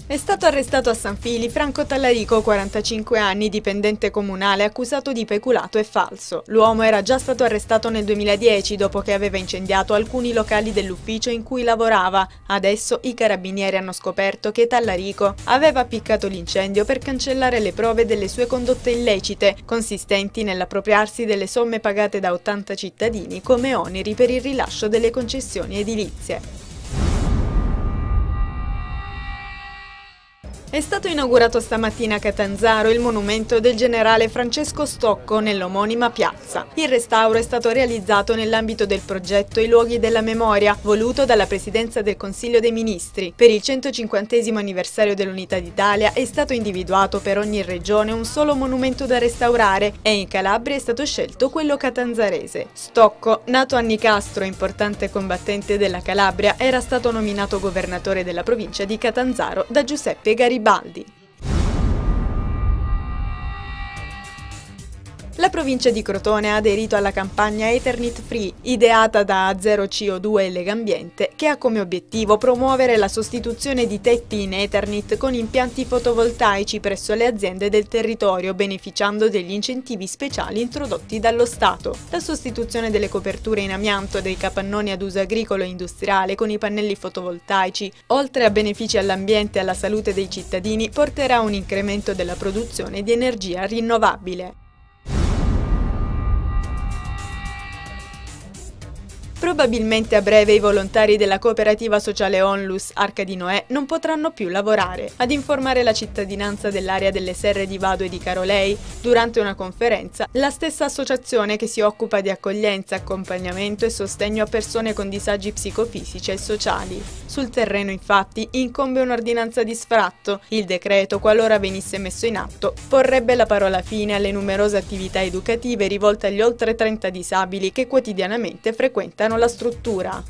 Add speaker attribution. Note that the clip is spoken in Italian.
Speaker 1: È stato arrestato a San Fili Franco Tallarico, 45 anni, dipendente comunale, accusato di peculato e falso. L'uomo era già stato arrestato nel 2010 dopo che aveva incendiato alcuni locali dell'ufficio in cui lavorava. Adesso i carabinieri hanno scoperto che Tallarico aveva appiccato l'incendio per cancellare le prove delle sue condotte illecite, consistenti nell'appropriarsi delle somme pagate da 80 cittadini come oneri per il rilascio delle concessioni edilizie. È stato inaugurato stamattina a Catanzaro il monumento del generale Francesco Stocco nell'omonima piazza. Il restauro è stato realizzato nell'ambito del progetto I luoghi della memoria, voluto dalla Presidenza del Consiglio dei Ministri. Per il 150° anniversario dell'Unità d'Italia è stato individuato per ogni regione un solo monumento da restaurare e in Calabria è stato scelto quello catanzarese. Stocco, nato a Nicastro, importante combattente della Calabria, era stato nominato governatore della provincia di Catanzaro da Giuseppe Garibaldi. La provincia di Crotone ha aderito alla campagna Eternit Free, ideata da Zero CO2 e Legambiente, che ha come obiettivo promuovere la sostituzione di tetti in Eternit con impianti fotovoltaici presso le aziende del territorio, beneficiando degli incentivi speciali introdotti dallo Stato. La sostituzione delle coperture in amianto dei capannoni ad uso agricolo e industriale con i pannelli fotovoltaici, oltre a benefici all'ambiente e alla salute dei cittadini, porterà a un incremento della produzione di energia rinnovabile. Probabilmente a breve i volontari della cooperativa sociale Onlus Arca di Noè non potranno più lavorare. Ad informare la cittadinanza dell'area delle Serre di Vado e di Carolei, durante una conferenza, la stessa associazione che si occupa di accoglienza, accompagnamento e sostegno a persone con disagi psicofisici e sociali. Sul terreno, infatti, incombe un'ordinanza di sfratto. Il decreto, qualora venisse messo in atto, porrebbe la parola fine alle numerose attività educative rivolte agli oltre 30 disabili che quotidianamente frequentano la struttura.